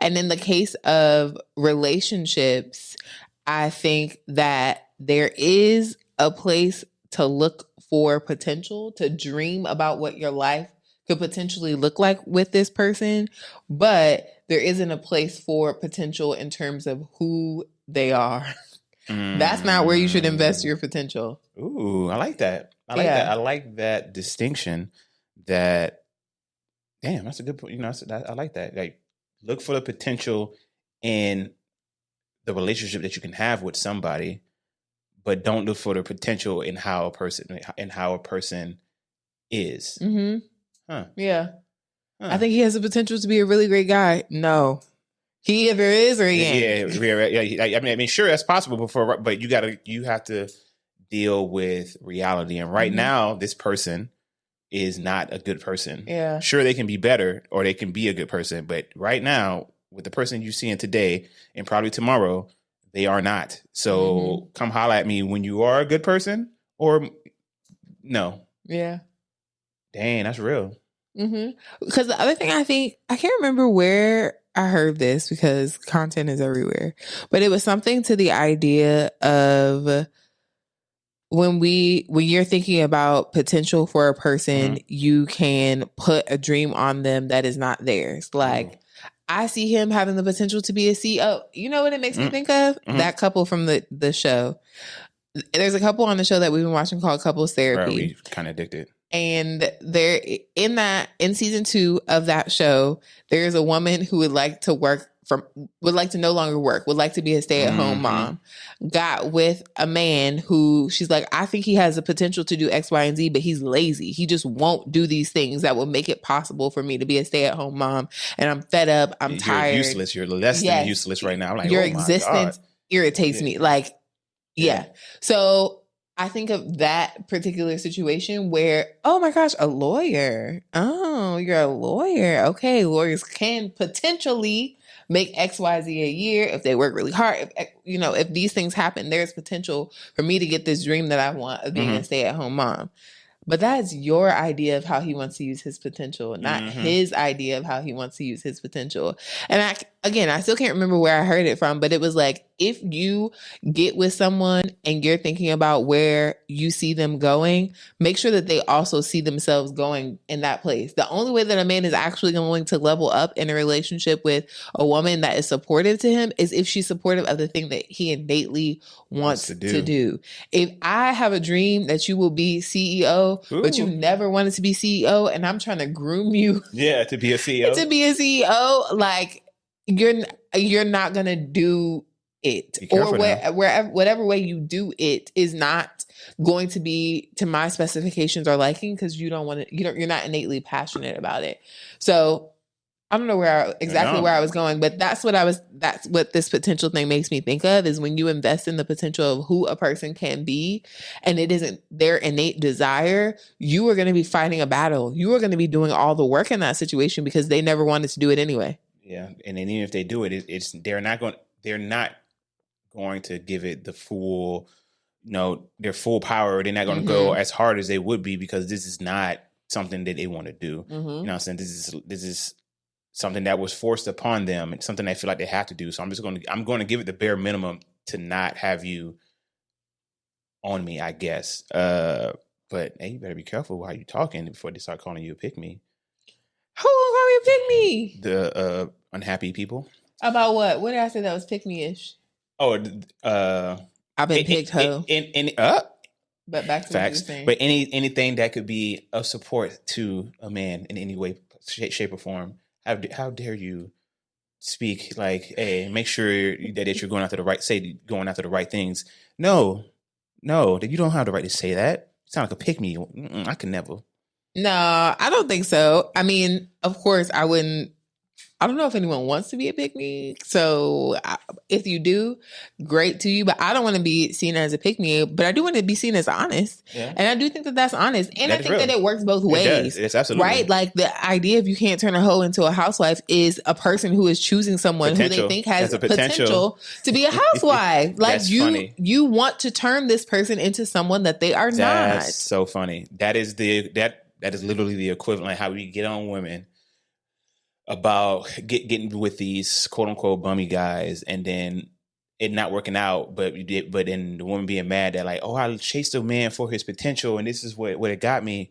And in the case of relationships, I think that there is a place to look for potential, to dream about what your life could potentially look like with this person, but there isn't a place for potential in terms of who they are. That's not where you should invest your potential. Ooh, I like that. I like that distinction. That, damn, that's a good point. I like that. Like, look for the potential in the relationship that you can have with somebody, but don't look for the potential in how a person is. Mm-hmm. Huh. Yeah. Huh. I think he has the potential to be a really great guy. No. He either is or he ain't. Yeah. I mean, sure, that's possible but you have to deal with reality. And right now, this person is not a good person. Yeah. Sure, they can be better or they can be a good person, but right now, with the person you're seeing today and probably tomorrow, they are not. So come holler at me when you are a good person, or no. Yeah. Dang, that's real. Because the other thing I can't remember where I heard this because content is everywhere, but it was something to the idea of when you're thinking about potential for a person, you can put a dream on them that is not theirs. Like, I see him having the potential to be a CEO. You know what it makes me think of? That couple from the show. There's a couple on the show that we've been watching called Couples Therapy. Right, we kind of addicted. And there in season 2 of that show, there's a woman who would like to no longer work, would like to be a stay-at-home mom, got with a man who she's like, I think he has the potential to do X, Y, and Z, but he's lazy. He just won't do these things that will make it possible for me to be a stay-at-home mom. And I'm fed up. I'm tired. You're useless. You're less than useless right now. I'm like, your existence irritates me. Like, yeah. So I think of that particular situation where, oh my gosh, a lawyer. Oh, you're a lawyer. Okay, lawyers can potentially make X, Y, Z a year if they work really hard. If these things happen, there's potential for me to get this dream that I want of being a stay-at-home mom. But that's your idea of how he wants to use his potential, not his idea of how he wants to use his potential. And I still can't remember where I heard it from, but it was like, if you get with someone and you're thinking about where you see them going, make sure that they also see themselves going in that place. The only way that a man is actually going to level up in a relationship with a woman that is supportive to him is if she's supportive of the thing that he innately wants to do. If I have a dream that you will be CEO, but you never wanted to be CEO, and I'm trying to groom you to be a CEO, like, you're not going to do it, or whatever way you do it is not going to be to my specifications or liking, because you don't want to, you're not innately passionate about it. So I don't know where I was going, but that's what this potential thing makes me think of, is when you invest in the potential of who a person can be and it isn't their innate desire, you are going to be fighting a battle. You are going to be doing all the work in that situation because they never wanted to do it anyway. Yeah. And then even if they do it, they're not going to give it the full, their full power. They're not going to go as hard as they would be, because this is not something that they want to do. You know what I'm saying? This is something that was forced upon them and something they feel like they have to do. So I'm going to give it the bare minimum to not have you on me, I guess. But hey, you better be careful how you talking before they start calling you a pick-me. Who will call me a pick-me? The unhappy people. About what? What did I say that was pick-me-ish? Oh, I've been picked, ho. But back to facts. what you were saying. But anything that could be of support to a man in any way, shape, or form. How dare you speak like, hey, make sure that you're going after the right things. No, that you don't have the right to say that. You sound like a pick-me. I can never. No, I don't think so. I mean, of course, I wouldn't. I don't know if anyone wants to be a pick-me. So if you do, great to you. But I don't want to be seen as a pick-me. But I do want to be seen as honest. Yeah. And I do think that that's honest. And I think that it works both ways. It does. It's absolutely. Right? Like, the idea of you can't turn a hoe into a housewife is a person who is choosing someone who they think has potential to be a housewife. Like, you want to turn this person into someone that they are not. That's so funny. That is literally the equivalent of how we get on women. about getting with these quote unquote bummy guys, and then it not working out, but then the woman being mad that like, oh, I chased a man for his potential, and this is what it got me.